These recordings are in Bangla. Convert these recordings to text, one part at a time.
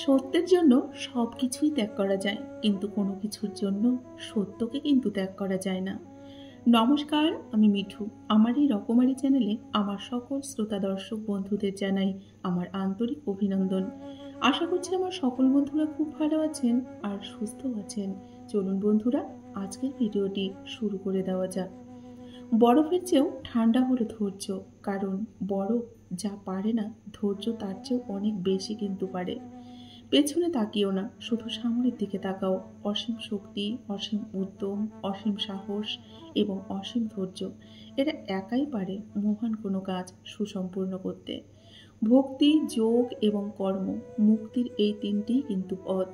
সত্যের জন্য সবকিছুই ত্যাগ করা যায়, কিন্তু কোনো কিছুর জন্য সত্যকে কিন্তু ত্যাগ করা যায় না। নমস্কার, আমি মিঠু। আমার এই রকমারি চ্যানেলে আমার সকল শ্রোতা দর্শক বন্ধুদের জানাই আমার আন্তরিক অভিনন্দন। আশা করছি আমার সকল বন্ধুরা খুব ভালো আছেন আর সুস্থ আছেন। চলুন বন্ধুরা, আজকের ভিডিওটি শুরু করে দেওয়া যাক। বরফের চেয়েও ঠান্ডা হলো ধৈর্য, কারণ বরফ যা পারে না, ধৈর্য তার চেয়েও অনেক বেশি কিন্তু পারে। পেছনে তাকিও না, শুধু সামনের দিকে তাকাও। অসীম শক্তি, অসীম উদ্যম, অসীম সাহস এবং অসীম ধৈর্য, এরা একাই পারে মহান কোনো কাজ সুসম্পূর্ণ করতে। ভক্তি, যোগ এবং কর্ম, মুক্তির এই তিনটিই কিন্তু পথ।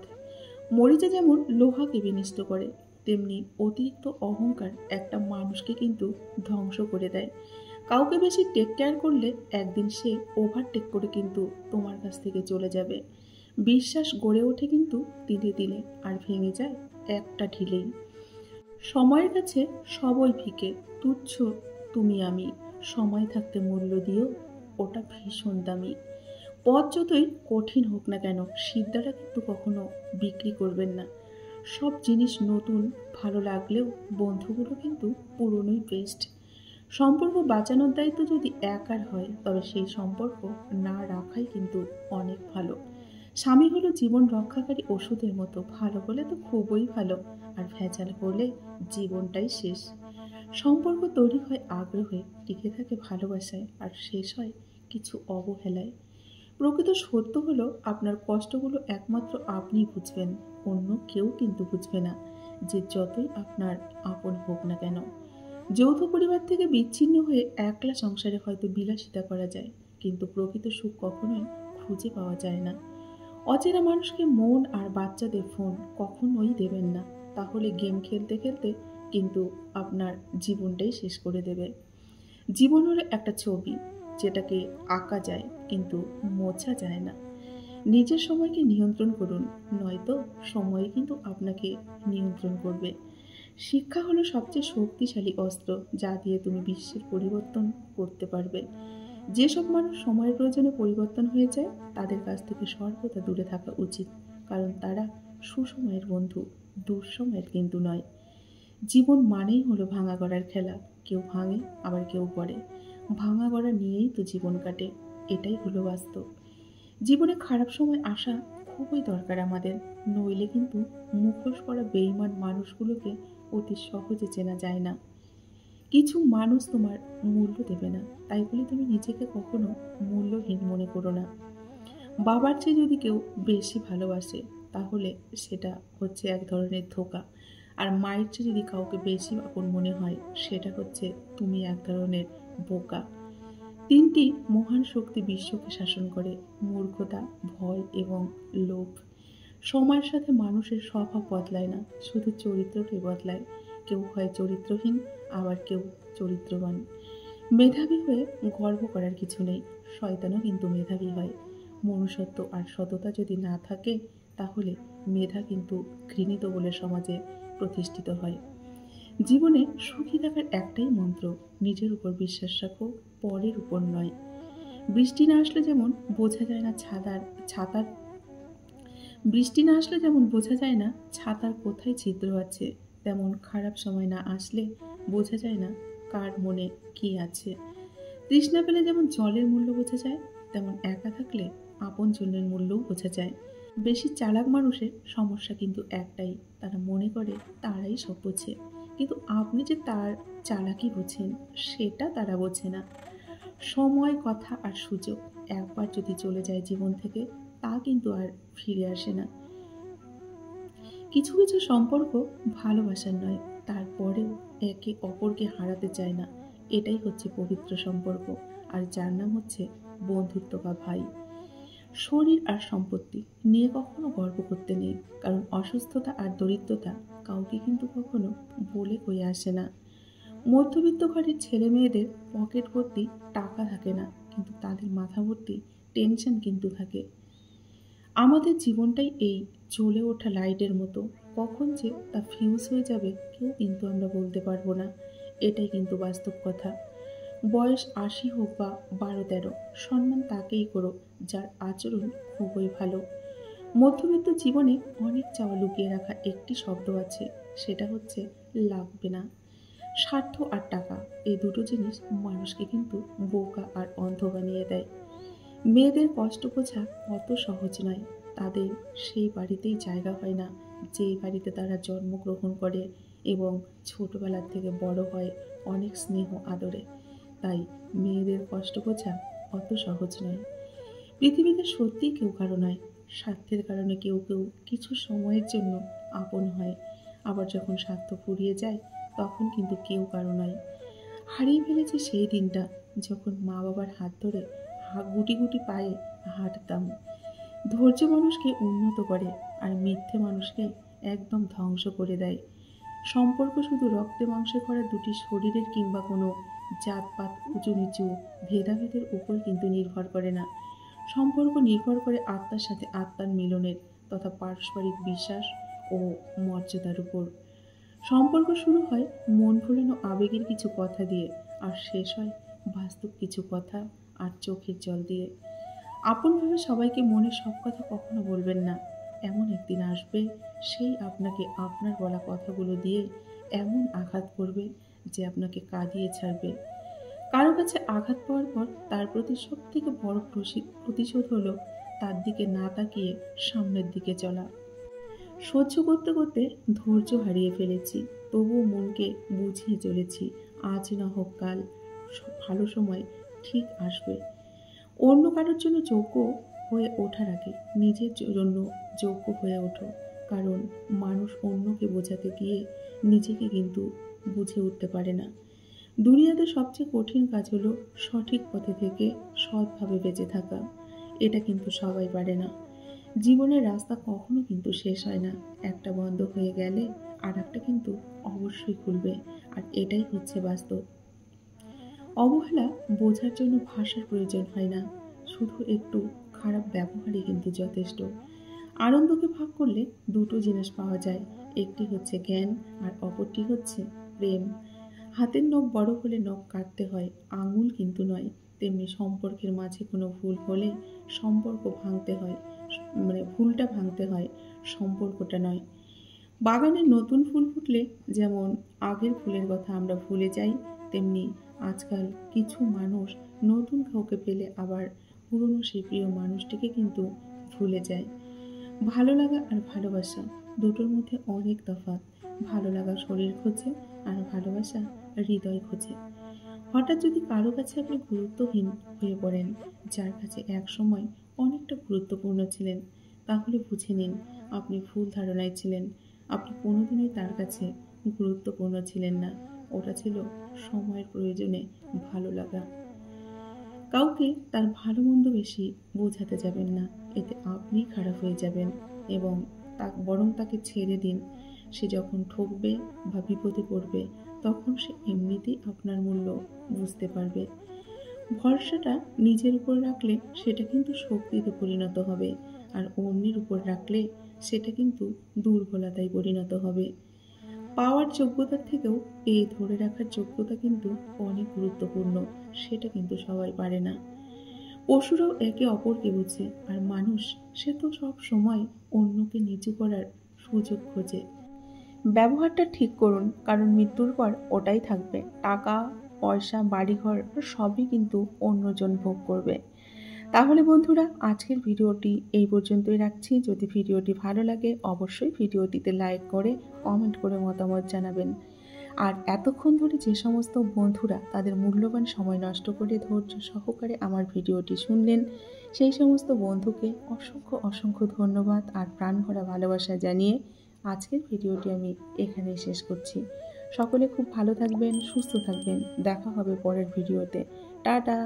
মরিচা যেমন লোহাকে বিনষ্ট করে, তেমনি অতিরিক্ত অহংকার একটা মানুষকে কিন্তু ধ্বংস করে দেয়। কাউকে বেশি টেক কেয়ার করলে একদিন সে ওভারটেক করে কিন্তু তোমার কাছ থেকে চলে যাবে। বিশ্বাস গড়ে ওঠে কিন্তু দিলে দিলে, আর ভেঙে যায় একটা ঢিলেই। সময়ের কাছে সবই ফিকে, তুচ্ছ তুমি আমি। সময় থাকতে মূল্য দিও, ওটা ভীষণ দামি। পথ যতই কঠিন হোক না কেন, সিদ্ধাটা কিন্তু কখনো বিক্রি করবেন না। সব জিনিস নতুন ভালো লাগলেও বন্ধুগুলো কিন্তু পুরনোই বেস্ট। সম্পর্ক বাঁচানোর দায়িত্ব যদি একার হয়, তবে সেই সম্পর্ক না রাখাই কিন্তু অনেক ভালো। স্বামী হলো জীবন রক্ষাকারী ওষুধের মতো, ভালো হলে তো খুবই ভালো, আর ভেজাল হলে জীবনটাই শেষ। সম্পর্ক তৈরি হয় আগ্রহে, টিকে থাকে ভালোবাসায়, আর শেষ হয় কিছু অবহেলায়। প্রকৃত সত্য হলো, আপনার কষ্টগুলো একমাত্র আপনিই বুঝবেন, অন্য কেউ কিন্তু বুঝবে না, যে যতই আপনার আপন হোক না কেন। যৌথ পরিবার থেকে বিচ্ছিন্ন হয়ে একলা সংসারে হয়তো বিলাসিতা করা যায়, কিন্তু প্রকৃত সুখ কখনোই খুঁজে পাওয়া যায় না। অচেনা মানুষকে মন আর বাচ্চাদের ফোন কখনোই দেবেন না, তাহলে গেম খেলতে খেলতে কিন্তু আপনার জীবনটাই শেষ করে দেবে। জীবন হলো একটা ছবি, যেটাকে আঁকা যায় কিন্তু মোছা যায় না। নিজের সময়কে নিয়ন্ত্রণ করুন, নয়তো সময় কিন্তু আপনাকে নিয়ন্ত্রণ করবে। শিক্ষা হলো সবচেয়ে শক্তিশালী অস্ত্র, যা দিয়ে তুমি বিশ্বের পরিবর্তন করতে পারবে। যেসব মানুষ সময়ের প্রয়োজনে পরিবর্তন হয়ে যায়, তাদের কাছ থেকে সর্বদা দূরে থাকা উচিত, কারণ তারা সুসময়ের বন্ধু, দুঃসময়ের কিন্তু নয়। জীবন মানেই হলো ভাঙা গড়ার খেলা, কেউ ভাঙে আবার কেউ গড়ে। ভাঙা গড়া নিয়েই তো জীবন কাটে, এটাই হলো বাস্তব। জীবনে খারাপ সময় আসা খুবই দরকার আমাদের, নইলে কিন্তু মুখোশ পরা বেঈমান মানুষগুলোকে অতি সহজে চেনা যায় না। কিছু মানুষ তোমার মূল্য দেবে না, তাই বলে তুমি নিজেকে কখনো মূল্যহীন মনে করো না। বাবার চেয়ে যদি কেউ বেশি ভালোবাসে, তাহলে সেটা হচ্ছে এক ধরনের ধোঁকা। আর মায়ের চেয়ে যদি কাউকে বেশি আপন মনে হয়, সেটা হচ্ছে তুমি এক ধরনের বোকা। তিনটি মহান শক্তি বিশ্বকে শাসন করে: মূর্খতা, ভয় এবং লোভ। সময়ের সাথে মানুষের স্বভাব বদলায় না, শুধু চরিত্রটাই বদলায়। কেউ হয় চরিত্রহীন, আবার কেউ চরিত্রবান। মেধাবী হয়ে গর্ব করার কিছু নেই, শয়তানও কিন্তু মেধাবী হয়। মনুষ্যত্ব আর সততা যদি না থাকে, তাহলে মেধা কিন্তু ঘৃণিত বলে সমাজে প্রতিষ্ঠিত হয়। জীবনে সুখী থাকার একটাই মন্ত্র: নিজের উপর বিশ্বাস রাখো, পরের উপর নয়। বৃষ্টি না আসলে যেমন বোঝা যায় না ছাতার বৃষ্টি না আসলে যেমন বোঝা যায় না ছাতার কোথায় ছিদ্র আছে, তেমন খারাপ সময় না আসলে বোঝা যায় না কার মনে কি আছে। তৃষ্ণা পেলে যেমন জলের মূল্য বোঝা যায়, তেমন একা থাকলে আপন জনের মূল্যও বোঝা যায়। বেশি চালাক মানুষের সমস্যা কিন্তু একটাই, তারা মনে করে তারাই সব বোঝে, কিন্তু আপনি যে তার চালাকি বোঝেন সেটা তারা বোঝে না। সময়, কথা আর সুযোগ একবার যদি চলে যায় জীবন থেকে, তা কিন্তু আর ফিরে আসে না। কিছু কিছু সম্পর্ক ভালোবাসার নয়, তারপরেও একে অপরকে হারাতে চায় না। এটাই হচ্ছে পবিত্র সম্পর্ক, আর যার নাম হচ্ছে বন্ধুত্ব বা ভাই। শরীর আর সম্পত্তি নিয়ে কখনো গর্ব করতে নেই, কারণ অসুস্থতা আর দরিদ্রতা কাউকে কিন্তু কখনো বলে কয়ে আসে না। মধ্যবিত্ত ঘরের ছেলে মেয়েদের পকেট ভর্তি টাকা থাকে না, কিন্তু তাদের মাথা ভর্তি টেনশন কিন্তু থাকে। আমাদের জীবনটাই এই জ্বলে ওঠা লাইটের মতো, কখন যে তা ফিউজ হয়ে যাবে কেউ কিন্তু আমরা বলতে পারবো না। এটাই কিন্তু বাস্তব কথা। বয়স ৮০ হোক বা ১২-১৩, সম্মান তাকেই করো যার আচরণ খুবই ভালো। মধ্যবিত্ত জীবনে অনেক চাওয়া লুকিয়ে রাখা একটি শব্দ আছে, সেটা হচ্ছে লাগবে না। স্বার্থ আর টাকা, এই দুটো জিনিস মানুষকে কিন্তু বোকা আর অন্ধ বানিয়ে দেয়। মেয়েদের কষ্ট বোঝা অত সহজ নয়। তাদের সেই বাড়িতেই জায়গা হয় না যেই বাড়িতে তারা জন্মগ্রহণ করে এবং ছোটবেলার থেকে বড় হয় অনেক স্নেহ আদরে। তাই মেয়েদের কষ্ট বোঝা অত সহজ নয়। পৃথিবীতে সত্যিই কেউ কারো নয়। স্বার্থের কারণে কেউ কেউ কিছু সময়ের জন্য আপন হয়, আবার যখন স্বার্থ ফুরিয়ে যায় তখন কিন্তু কেউ কারো নয়। হারিয়ে ফেলেছি সেই দিনটা যখন মা বাবার হাত ধরে গুটি গুটি পায়ে হাঁটতাম। ধৈর্য মানুষকে উন্নত করে আর মিথ্যে মানুষকে একদম ধ্বংস করে দেয়। সম্পর্ক শুধু রক্তে মাংসে করা দুটি শরীরের কিংবা কোনো জাতপাত উঁচু নিচু ভেদাভেদের উপর কিন্তু নির্ভর করে না। সম্পর্ক নির্ভর করে আত্মার সাথে আত্মার মিলনের তথা পারস্পরিক বিশ্বাস ও মর্যাদার উপর। সম্পর্ক শুরু হয় মন ভোলানো আবেগের কিছু কথা দিয়ে, আর শেষ হয় বাস্তব কিছু কথা আর চোখের জল দিয়ে। আপনভাবে সবাইকে মনের সব কথা কখনো বলবেন না। এমন একদিন আসবে সেই আপনাকে আপনার বলা কথাগুলো দিয়ে এমন আঘাত করবে যে আপনাকে কাঁদিয়ে ছাড়বে। কারো কাছে আঘাত পাওয়ার পর তার প্রতি সব থেকে বড় প্রতিশোধ হলো তার দিকে না তাকিয়ে সামনের দিকে চলা। সহ্য করতে করতে ধৈর্য হারিয়ে ফেলেছি, তবুও মনকে বুঝিয়ে চলেছি আজ না হোক কাল ভালো সময় ঠিক আসবে। অন্য কারোর জন্য যোগ্য হয়ে ওঠার আগে নিজের জন্য যোগ্য হয়ে ওঠো, কারণ মানুষ অন্যকে বোঝাতে গিয়ে নিজেকে কিন্তু বুঝে উঠতে পারে না। দুনিয়াতে সবচেয়ে কঠিন কাজ হলো সঠিক পথে থেকে সৎভাবে বেঁচে থাকা। এটা কিন্তু সবাই পারে না। জীবনের রাস্তা কখনো কিন্তু শেষ হয় না। একটা বন্ধ হয়ে গেলে আর একটা কিন্তু অবশ্যই খুলবে, আর এটাই হচ্ছে বাস্তব। অবহেলা বোঝার জন্য ভাষার প্রয়োজন হয় না, শুধু একটু খারাপ ব্যবহারই কিন্তু যথেষ্ট। আনন্দকে ভাগ করলে দুটো জিনিস পাওয়া যায়, একটি হচ্ছে জ্ঞান আর অপরটি হচ্ছে প্রেম। হাতের নখ বড় হলে নখ কাটতে হয়, আঙুল কিন্তু নয়। তেমনি সম্পর্কের মাঝে কোনো ভুল হলে সম্পর্ক ভাঙতে হয়, ভুলটা ভাঙতে হয়, সম্পর্কটা নয়। বাগানে নতুন ফুল ফুটলে যেমন আগের ফুলের কথা আমরা ভুলে যাই, তেমনি আজকাল কিছু মানুষ নতুন কাউকে পেলে আবার পুরনো সেই প্রিয় মানুষটিকে কিন্তু ভুলে যায়। ভালো লাগা আর ভালোবাসা দুটোর মধ্যে অনেক তফাৎ। ভালো লাগা শরীর খোঁজে আর ভালোবাসা হৃদয় খোঁজে। হঠাৎ যদি কারো কাছে আপনি গুরুত্বহীন হয়ে পড়েন, যার কাছে এক সময় অনেকটা গুরুত্বপূর্ণ ছিলেন, তাহলে বুঝে নিন আপনি ভুল ধারণায় ছিলেন। আপনি কোনোদিনই তার কাছে গুরুত্বপূর্ণ ছিলেন না। ওটা ছিল সময়ের প্রয়োজনে ভালো লাগা। কাউকে তার ভালো মন্দ বেশি বোঝাতে যাবেন না, এতে আপনি খারাপ হয়ে যাবেন এবং বরং তাকে ছেড়ে দিন। সে যখন ঠকবে বা বিপদে পড়বে তখন সে এমনিতেই আপনার মূল্য বুঝতে পারবে। ভরসাটা নিজের উপর রাখলে সেটা কিন্তু শক্তিতে পরিণত হবে, আর অন্যের উপর রাখলে সেটা কিন্তু দুর্বলতায় পরিণত হবে। পাওয়ার যোগ্যতার থেকেও পেয়ে ধরে রাখার যোগ্যতা কিন্তু অনেক গুরুত্বপূর্ণ, সেটা কিন্তু সবাই পারে না। পশুরাও একে অপরকে বোঝে, আর মানুষ সে তো সব সময় অন্যকে নিচু করার সুযোগ খোঁজে। ব্যবহারটা ঠিক করুন, কারণ মৃত্যুর পর ওটাই থাকবে। টাকা পয়সা বাড়িঘর সবই কিন্তু অন্যজন ভোগ করবে। তাহলে বন্ধুরা, আজকের ভিডিওটি এই পর্যন্তই রাখছি। যদি ভিডিওটি ভালো লাগে অবশ্যই ভিডিওটিতে লাইক করে কমেন্ট করে মতামত জানাবেন। আর এতক্ষণ ধরে যে সমস্ত বন্ধুরা তাদের মূল্যবান সময় নষ্ট করে ধৈর্য সহকারে আমার ভিডিওটি শুনলেন, সেই সমস্ত বন্ধুকে অসংখ্য অসংখ্য ধন্যবাদ আর প্রাণ ভরা ভালোবাসা জানিয়ে আজকের ভিডিওটি আমি এখানেই শেষ করছি। সকলে খুব ভালো থাকবেন, সুস্থ থাকবেন। দেখা হবে পরের ভিডিওতে। টাটা।